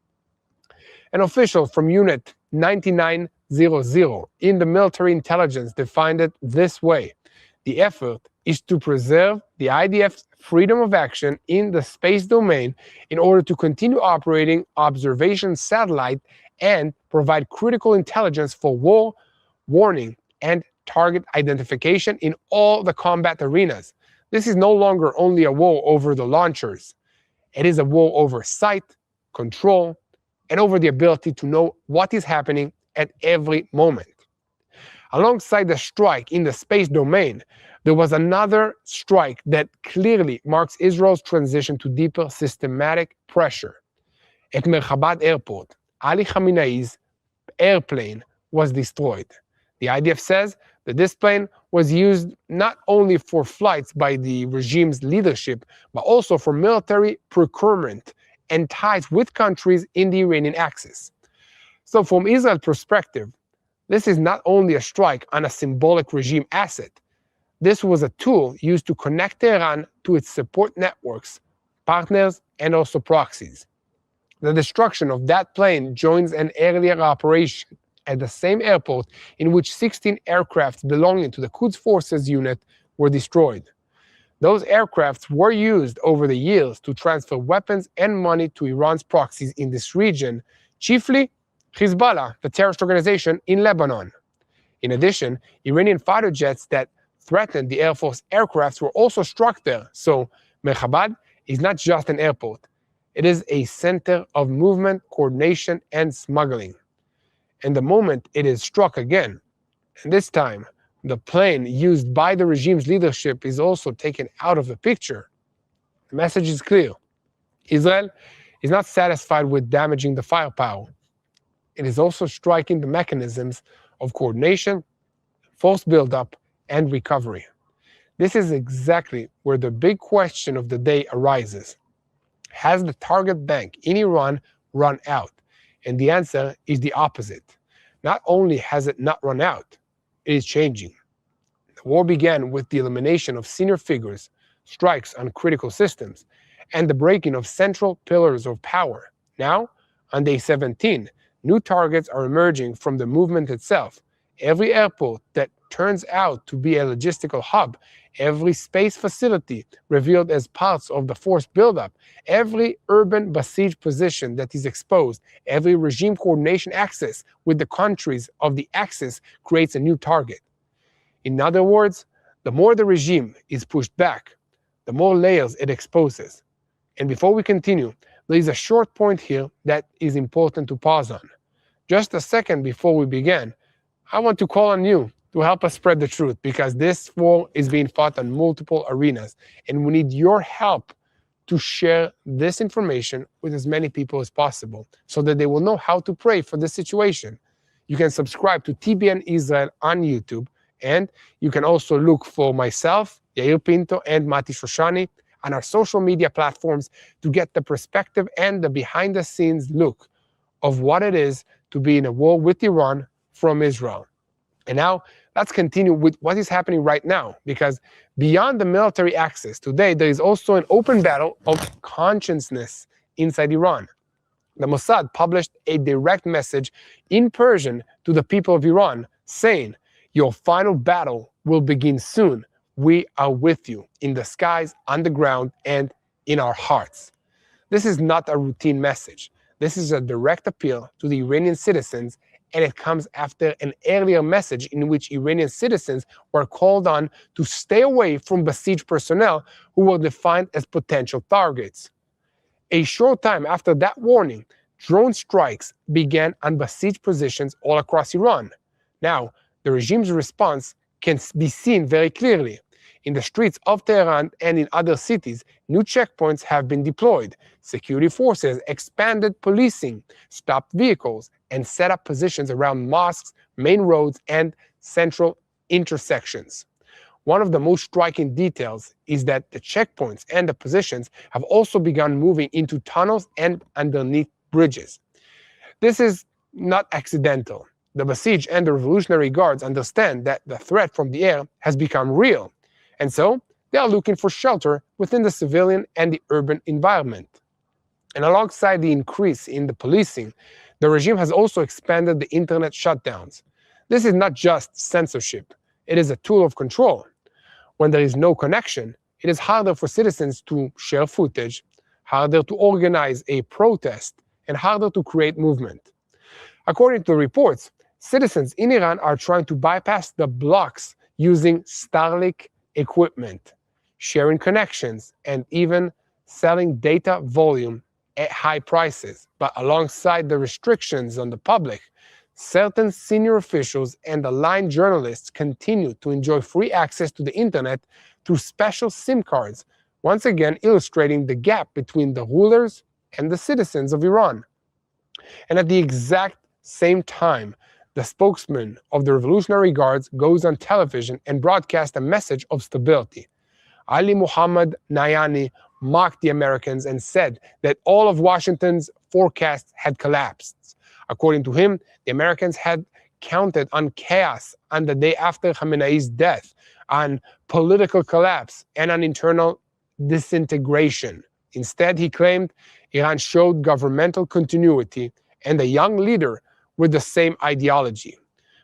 An official from Unit 9900 in the military intelligence defined it this way: the effort is to preserve the IDF's freedom of action in the space domain in order to continue operating observation satellite and provide critical intelligence for war, warning, and target identification in all the combat arenas. This is no longer only a war over the launchers. It is a war over sight, control, and over the ability to know what is happening at every moment. Alongside the strike in the space domain, there was another strike that clearly marks Israel's transition to deeper systematic pressure. At Merchabad Airport, Ali Khamenei's airplane was destroyed. The IDF says that this plane was used not only for flights by the regime's leadership, but also for military procurement and ties with countries in the Iranian axis. So from Israel's perspective, this is not only a strike on a symbolic regime asset. This was a tool used to connect Tehran to its support networks, partners, and also proxies. The destruction of that plane joins an earlier operation at the same airport in which 16 aircrafts belonging to the Quds Forces unit were destroyed. Those aircrafts were used over the years to transfer weapons and money to Iran's proxies in this region, chiefly Hezbollah, the terrorist organization in Lebanon. In addition, Iranian fighter jets that threatened the Air Force aircrafts were also struck there. So Merchabad is not just an airport. It is a center of movement, coordination, and smuggling. And the moment it is struck again, and this time the plane used by the regime's leadership is also taken out of the picture, the message is clear. Israel is not satisfied with damaging the firepower. It is also striking the mechanisms of coordination, force buildup, and recovery. This is exactly where the big question of the day arises. Has the target bank in Iran run out? And the answer is the opposite. Not only has it not run out, it is changing. The war began with the elimination of senior figures, strikes on critical systems, and the breaking of central pillars of power. Now, on day 17, new targets are emerging from the movement itself. Every airport that turns out to be a logistical hub, every space facility revealed as parts of the force buildup, every urban besieged position that is exposed, every regime coordination axis with the countries of the axis creates a new target. In other words, the more the regime is pushed back, the more layers it exposes. And before we continue, there is a short point here that is important to pause on. Just a second before we begin, I want to call on you to help us spread the truth, because this war is being fought on multiple arenas, and we need your help to share this information with as many people as possible so that they will know how to pray for this situation. You can subscribe to TBN Israel on YouTube, and you can also look for myself, Yair Pinto, and Mati Shoshani on our social media platforms to get the perspective and the behind-the-scenes look of what it is to be in a war with Iran from Israel. And now, let's continue with what is happening right now, because beyond the military axis, today there is also an open battle of consciousness inside Iran. The Mossad published a direct message in Persian to the people of Iran, saying, "Your final battle will begin soon. We are with you in the skies, on the ground, and in our hearts." This is not a routine message. This is a direct appeal to the Iranian citizens, and it comes after an earlier message in which Iranian citizens were called on to stay away from besieged personnel who were defined as potential targets. A short time after that warning, drone strikes began on besieged positions all across Iran. Now, the regime's response can be seen very clearly. In the streets of Tehran and in other cities, new checkpoints have been deployed. Security forces expanded policing, stopped vehicles, and set up positions around mosques, main roads, and central intersections. One of the most striking details is that the checkpoints and the positions have also begun moving into tunnels and underneath bridges. This is not accidental. The besieged and the Revolutionary Guards understand that the threat from the air has become real, and so they are looking for shelter within the civilian and the urban environment. And alongside the increase in the policing, the regime has also expanded the internet shutdowns. This is not just censorship, it is a tool of control. When there is no connection, it is harder for citizens to share footage, harder to organize a protest, and harder to create movement. According to the reports, citizens in Iran are trying to bypass the blocks using Starlink equipment, sharing connections, and even selling data volume at high prices. But alongside the restrictions on the public, certain senior officials and aligned journalists continue to enjoy free access to the internet through special SIM cards, once again illustrating the gap between the rulers and the citizens of Iran. And at the exact same time, the spokesman of the Revolutionary Guards goes on television and broadcasts a message of stability. Ali Muhammad Nayani mocked the Americans and said that all of Washington's forecasts had collapsed. According to him, the Americans had counted on chaos on the day after Khamenei's death, on political collapse, and on internal disintegration. Instead, he claimed Iran showed governmental continuity and a young leader with the same ideology.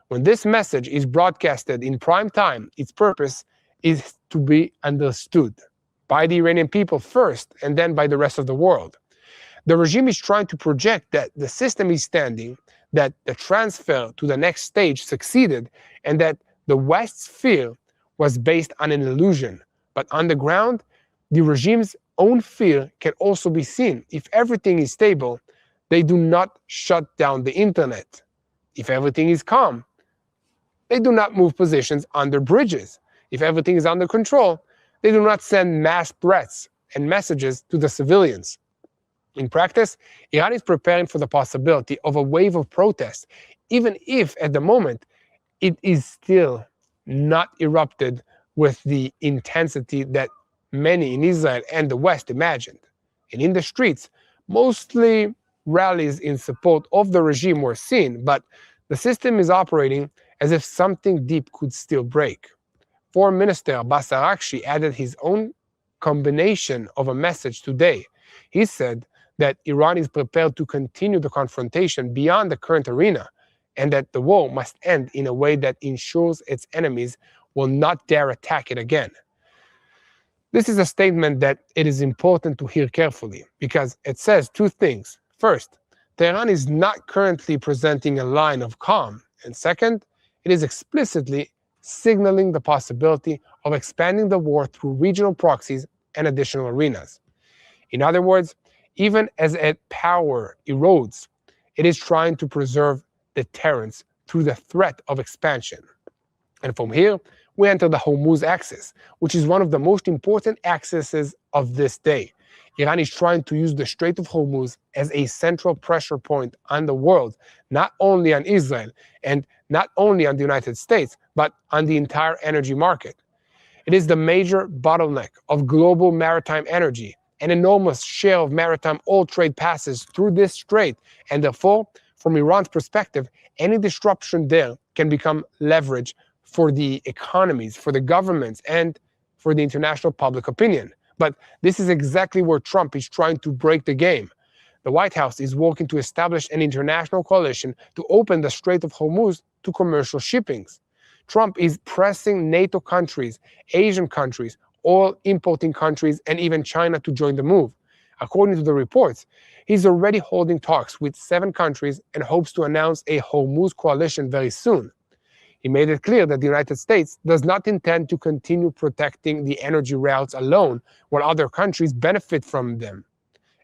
When this message is broadcasted in prime time, its purpose is to be understood by the Iranian people first and then by the rest of the world. The regime is trying to project that the system is standing, that the transfer to the next stage succeeded, and that the West's fear was based on an illusion. But on the ground, the regime's own fear can also be seen. If everything is stable, they do not shut down the internet. If everything is calm, they do not move positions under bridges. If everything is under control, they do not send mass threats and messages to the civilians. In practice, Iran is preparing for the possibility of a wave of protests, even if at the moment it is still not erupted with the intensity that many in Israel and the West imagined. And in the streets, mostly rallies in support of the regime were seen, but the system is operating as if something deep could still break. Foreign Minister Abbas Araghchi added his own combination of a message today. He said that Iran is prepared to continue the confrontation beyond the current arena, and that the war must end in a way that ensures its enemies will not dare attack it again. This is a statement that it is important to hear carefully, because it says two things. First, Tehran is not currently presenting a line of calm, and second, it is explicitly signaling the possibility of expanding the war through regional proxies and additional arenas. In other words, even as its power erodes, it is trying to preserve deterrence through the threat of expansion. And from here, we enter the Hormuz axis, which is one of the most important axes of this day. Iran is trying to use the Strait of Hormuz as a central pressure point on the world, not only on Israel and not only on the United States, but on the entire energy market. It is the major bottleneck of global maritime energy. An enormous share of maritime oil trade passes through this strait, and therefore, from Iran's perspective, any disruption there can become leverage for the economies, for the governments, and for the international public opinion. But this is exactly where Trump is trying to break the game. The White House is working to establish an international coalition to open the Strait of Hormuz to commercial shippings. Trump is pressing NATO countries, Asian countries, oil importing countries, and even China to join the move. According to the reports, he's already holding talks with 7 countries and hopes to announce a Hormuz coalition very soon. He made it clear that the United States does not intend to continue protecting the energy routes alone while other countries benefit from them.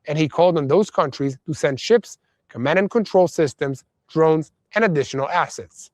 And he called on those countries to send ships, command and control systems, drones, and additional assets.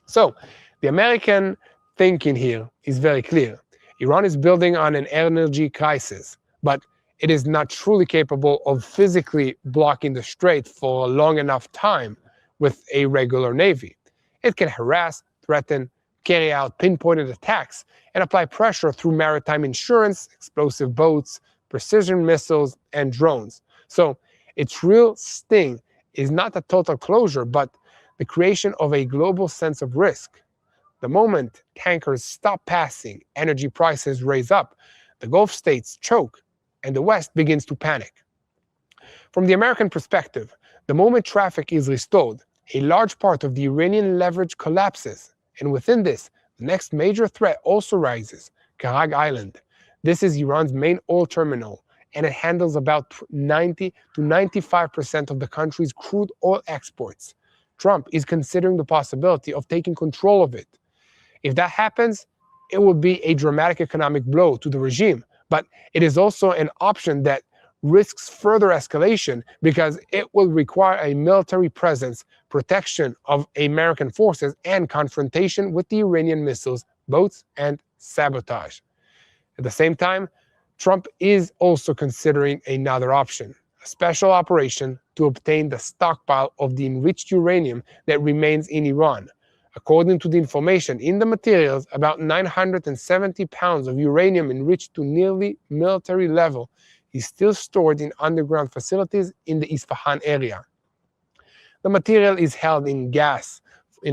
So, the American thinking here is very clear. Iran is building on an energy crisis, but it is not truly capable of physically blocking the strait for a long enough time with a regular navy. It can harass, threaten, carry out pinpointed attacks, and apply pressure through maritime insurance, explosive boats, precision missiles, and drones. So its real sting is not a total closure, but the creation of a global sense of risk. The moment tankers stop passing, energy prices raise up, the Gulf states choke, and the West begins to panic. From the American perspective, the moment traffic is restored, a large part of the Iranian leverage collapses, and within this, the next major threat also rises, Karag Island. This is Iran's main oil terminal, and it handles about 90 to 95% of the country's crude oil exports. Trump is considering the possibility of taking control of it. If that happens, it will be a dramatic economic blow to the regime, but it is also an option that risks further escalation because it will require a military presence, protection of American forces, and confrontation with the Iranian missiles, boats, and sabotage. At the same time, Trump is also considering another option, a special operation to obtain the stockpile of the enriched uranium that remains in Iran. According to the information in the materials, about 970 pounds of uranium enriched to nearly military level is still stored in underground facilities in the Isfahan area. The material is held in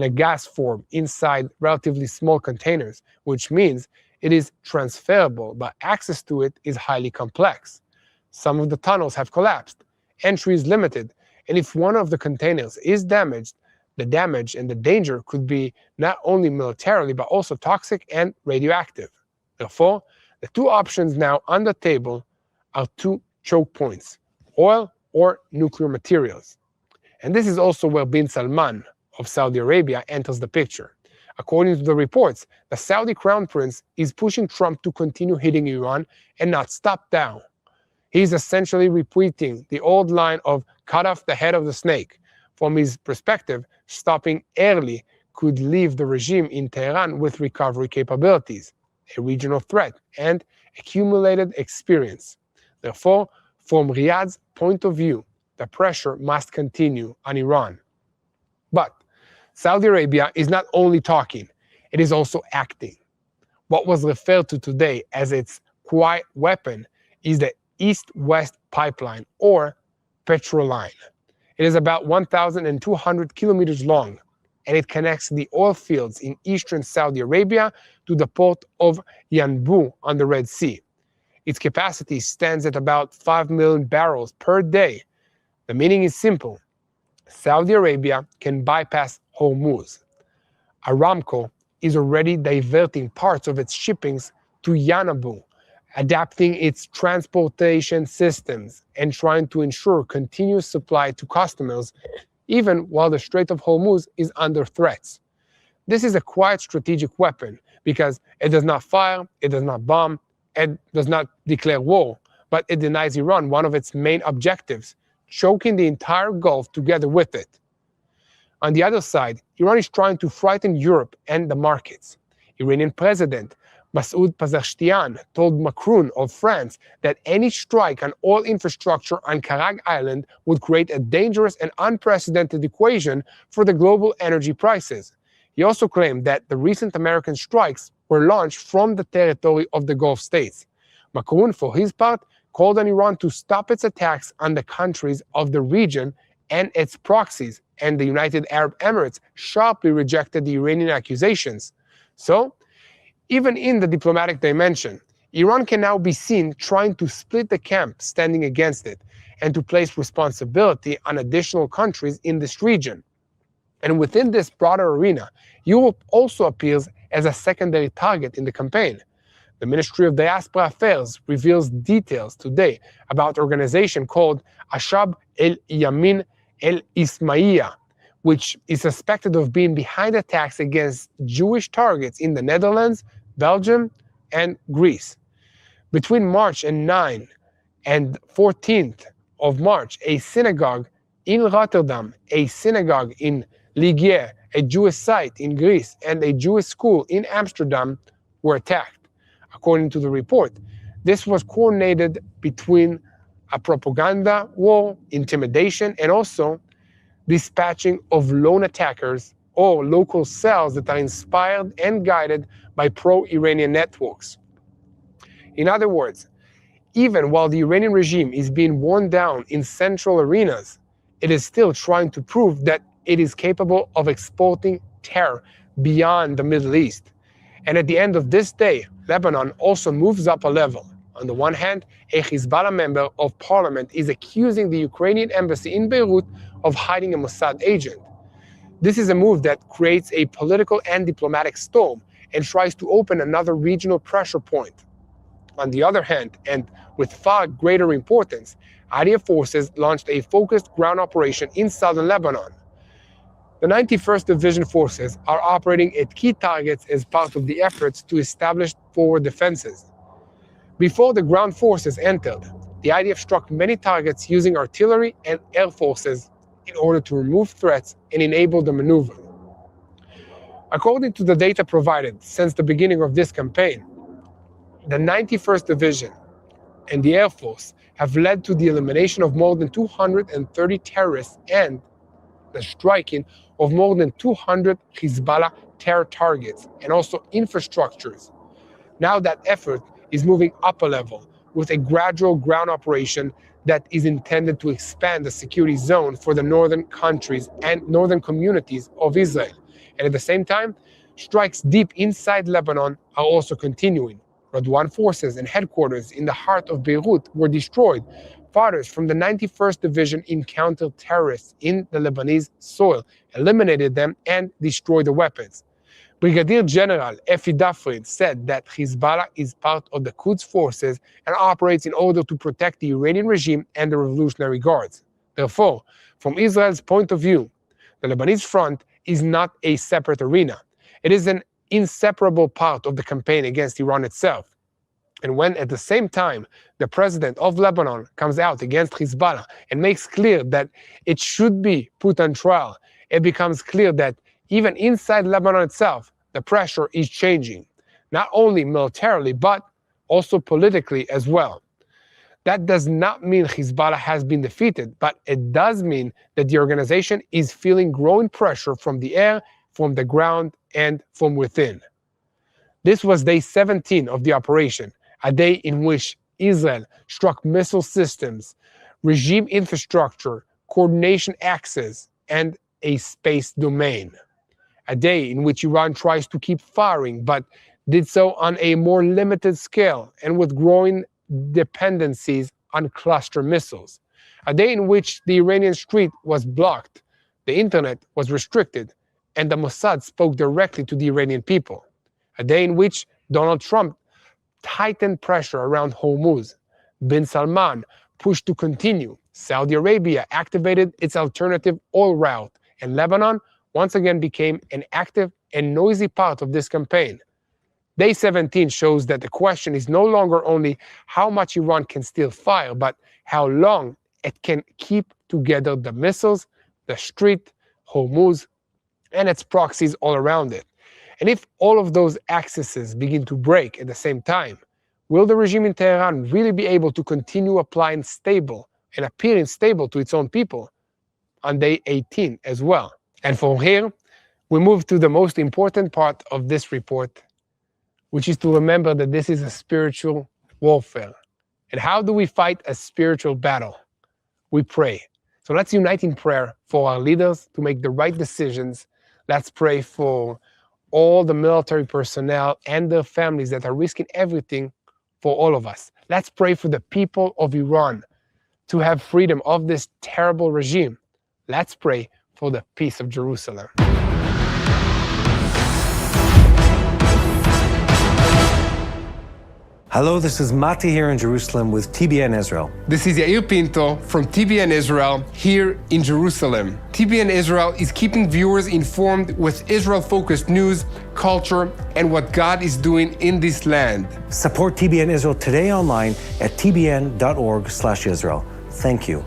a gas form inside relatively small containers, which means it is transferable, but access to it is highly complex. Some of the tunnels have collapsed, entry is limited, and if one of the containers is damaged, the damage and the danger could be not only militarily, but also toxic and radioactive. Therefore, the 2 options now on the table are 2 choke points, oil or nuclear materials. And this is also where bin Salman of Saudi Arabia enters the picture. According to the reports, the Saudi crown prince is pushing Trump to continue hitting Iran and not stop down. He's essentially repeating the old line of cut off the head of the snake. From his perspective, stopping early could leave the regime in Tehran with recovery capabilities, a regional threat, and accumulated experience. Therefore, from Riyadh's point of view, the pressure must continue on Iran. But Saudi Arabia is not only talking, it is also acting. What was referred to today as its quiet weapon is the East-West pipeline, or petrol line. It is about 1,200 kilometers long, and it connects the oil fields in eastern Saudi Arabia to the port of Yanbu on the Red Sea. Its capacity stands at about 5 million barrels per day. The meaning is simple. Saudi Arabia can bypass Hormuz. Aramco is already diverting parts of its shippings to Yanbu, adapting its transportation systems and trying to ensure continuous supply to customers, even while the Strait of Hormuz is under threats. This is a quiet strategic weapon because it does not fire, it does not bomb, it does not declare war, but it denies Iran one of its main objectives, choking the entire Gulf together with it. On the other side, Iran is trying to frighten Europe and the markets. Iranian President Masoud Pezeshkian told Macron of France that any strike on oil infrastructure on Karag Island would create a dangerous and unprecedented equation for the global energy prices. He also claimed that the recent American strikes were launched from the territory of the Gulf states. Macron, for his part, called on Iran to stop its attacks on the countries of the region and its proxies, and the United Arab Emirates sharply rejected the Iranian accusations. So, even in the diplomatic dimension, Iran can now be seen trying to split the camp standing against it and to place responsibility on additional countries in this region. And within this broader arena, Europe also appears as a secondary target in the campaign. The Ministry of Diaspora Affairs reveals details today about an organization called Ashab el-Yamin el-Ismaia, which is suspected of being behind attacks against Jewish targets in the Netherlands, Belgium, and Greece. Between March 9 and 14th of March, a synagogue in Rotterdam, a synagogue in Ligier, a Jewish site in Greece, and a Jewish school in Amsterdam were attacked. According to the report, this was coordinated between a propaganda war, intimidation, and also dispatching of lone attackers or local cells that are inspired and guided by pro-Iranian networks. In other words, even while the Iranian regime is being worn down in central arenas, it is still trying to prove that it is capable of exporting terror beyond the Middle East. And at the end of this day, Lebanon also moves up a level. On the one hand, a Hezbollah member of parliament is accusing the Ukrainian embassy in Beirut of hiding a Mossad agent. This is a move that creates a political and diplomatic storm and tries to open another regional pressure point. On the other hand, and with far greater importance, IDF forces launched a focused ground operation in southern Lebanon. The 91st Division forces are operating at key targets as part of the efforts to establish forward defenses. Before the ground forces entered, the IDF struck many targets using artillery and air forces in order to remove threats and enable the maneuver. According to the data provided since the beginning of this campaign, the 91st Division and the Air Force have led to the elimination of more than 230 terrorists and the striking of more than 200 Hezbollah terror targets and also infrastructures. Now that effort is moving up a level with a gradual ground operation that is intended to expand the security zone for the northern countries and northern communities of Israel. And at the same time, strikes deep inside Lebanon are also continuing. Radwan forces and headquarters in the heart of Beirut were destroyed. Fighters from the 91st Division encountered terrorists in the Lebanese soil, eliminated them, and destroyed the weapons. Brigadier General Efi Dafrid said that Hezbollah is part of the Quds forces and operates in order to protect the Iranian regime and the Revolutionary Guards. Therefore, from Israel's point of view, the Lebanese front is not a separate arena. It is an inseparable part of the campaign against Iran itself. And when at the same time the president of Lebanon comes out against Hezbollah and makes clear that it should be put on trial, it becomes clear that even inside Lebanon itself, the pressure is changing, not only militarily, but also politically as well. That does not mean Hezbollah has been defeated, but it does mean that the organization is feeling growing pressure from the air, from the ground, and from within. This was day 17 of the operation, a day in which Israel struck missile systems, regime infrastructure, coordination axes, and a space domain. A day in which Iran tries to keep firing, but did so on a more limited scale and with growing dependencies on cluster missiles. A day in which the Iranian street was blocked, the internet was restricted, and the Mossad spoke directly to the Iranian people. A day in which Donald Trump tightened pressure around Hormuz. Bin Salman pushed to continue. Saudi Arabia activated its alternative oil route, and Lebanon once again became an active and noisy part of this campaign. Day 17 shows that the question is no longer only how much Iran can still fire, but how long it can keep together the missiles, the street, Hormuz, and its proxies all around it. And if all of those axes begin to break at the same time, will the regime in Tehran really be able to continue applying stable and appearing stable to its own people on day 18 as well? And from here, we move to the most important part of this report, which is to remember that this is a spiritual warfare. And how do we fight a spiritual battle? We pray. So let's unite in prayer for our leaders to make the right decisions. Let's pray for all the military personnel and their families that are risking everything for all of us. Let's pray for the people of Iran to have freedom of this terrible regime. Let's pray for the peace of Jerusalem. Hello, this is Mati here in Jerusalem with TBN Israel. This is Yair Pinto from TBN Israel here in Jerusalem. TBN Israel is keeping viewers informed with Israel-focused news, culture, and what God is doing in this land. Support TBN Israel today online at tbn.org/Israel. Thank you.